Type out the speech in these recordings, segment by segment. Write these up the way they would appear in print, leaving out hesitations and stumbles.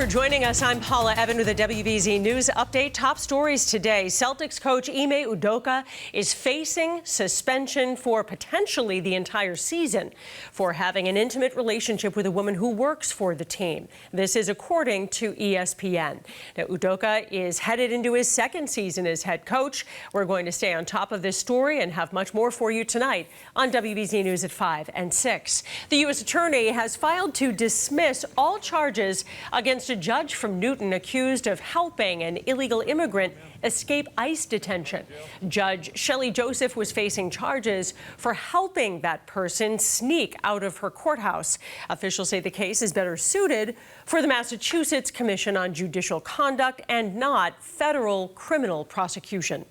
for joining us. I'm Paula Evan with a WBZ News update. Top stories today. Celtics coach Ime Udoka is facing suspension for potentially the entire season for having an intimate relationship with a woman who works for the team. This is according to ESPN. Now, Udoka is headed into his second season as head coach. We're going to stay on top of this story and have much more for you tonight on WBZ News at 5 and 6. The U.S. Attorney has filed to dismiss all charges against a judge from Newton accused of helping an illegal immigrant escape ICE detention. Judge Shelley Joseph was facing charges for helping that person sneak out of her courthouse. Officials say the case is better suited for the Massachusetts Commission on Judicial Conduct and not federal criminal prosecution.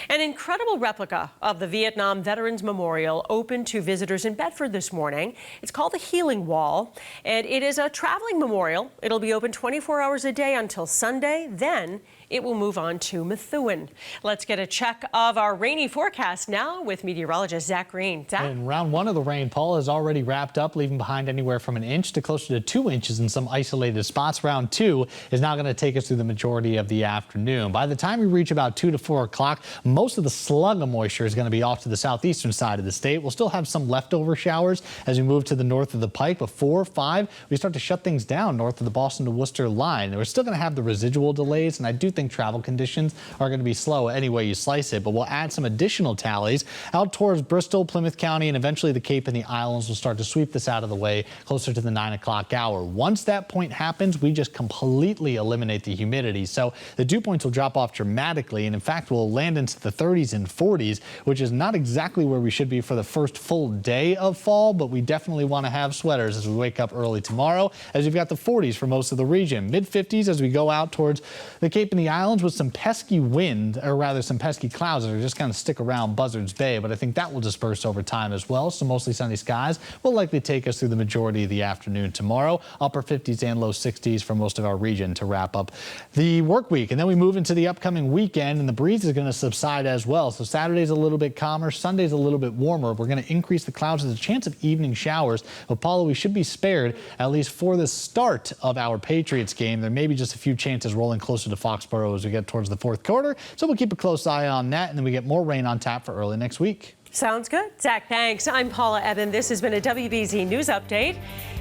An incredible replica of the Vietnam Veterans Memorial opened to visitors in Bedford this morning. It's called the Healing Wall, and it is a traveling memorial. It'll be open 24 hours a day until Sunday. Then it will move on to Methuen. Let's get a check of our rainy forecast now with meteorologist Zach Green. Zach? And round one of the rainfall is already wrapped up, leaving behind anywhere from an inch to closer to 2 inches in some isolated spots. Round two is now going to take us through the majority of the afternoon. By the time we reach about 2 to 4 o'clock, most of the slug of moisture is going to be off to the southeastern side of the state. We'll still have some leftover showers as we move to the north of the Pike. But 4 or 5, we start to shut things down north of the Boston to Worcester line. We're still going to have the residual delays, and I do think travel conditions are going to be slow any way you slice it. But we'll add some additional tallies out towards Bristol, Plymouth County, and eventually the Cape and the Islands will start to sweep this out of the way closer to the 9 o'clock hour. Once that point happens, we just completely eliminate the humidity. So the dew points will drop off dramatically, and in fact, we'll land into the 30s and 40s, which is not exactly where we should be for the first full day of fall, but we definitely want to have sweaters as we wake up early tomorrow, as we've got the 40s for most of the region. Mid-50s as we go out towards the Cape and the Islands with some pesky wind, or rather some pesky clouds that are just kind of stick around Buzzards Bay, but I think that will disperse over time as well. So mostly sunny skies will likely take us through the majority of the afternoon tomorrow. Upper 50s and low 60s for most of our region to wrap up the work week. And then we move into the upcoming weekend, and the breeze is going to subside as well. So Saturday's a little bit calmer, Sunday's a little bit warmer. We're going to increase the clouds. There's a chance of evening showers. But Paula, we should be spared at least for the start of our Patriots game. There may be just a few chances rolling closer to Foxborough as we get towards the fourth quarter. So we'll keep a close eye on that, and then we get more rain on tap for early next week. Sounds good. Zach, thanks. I'm Paula Evan. This has been a WBZ News Update.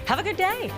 Have a good day.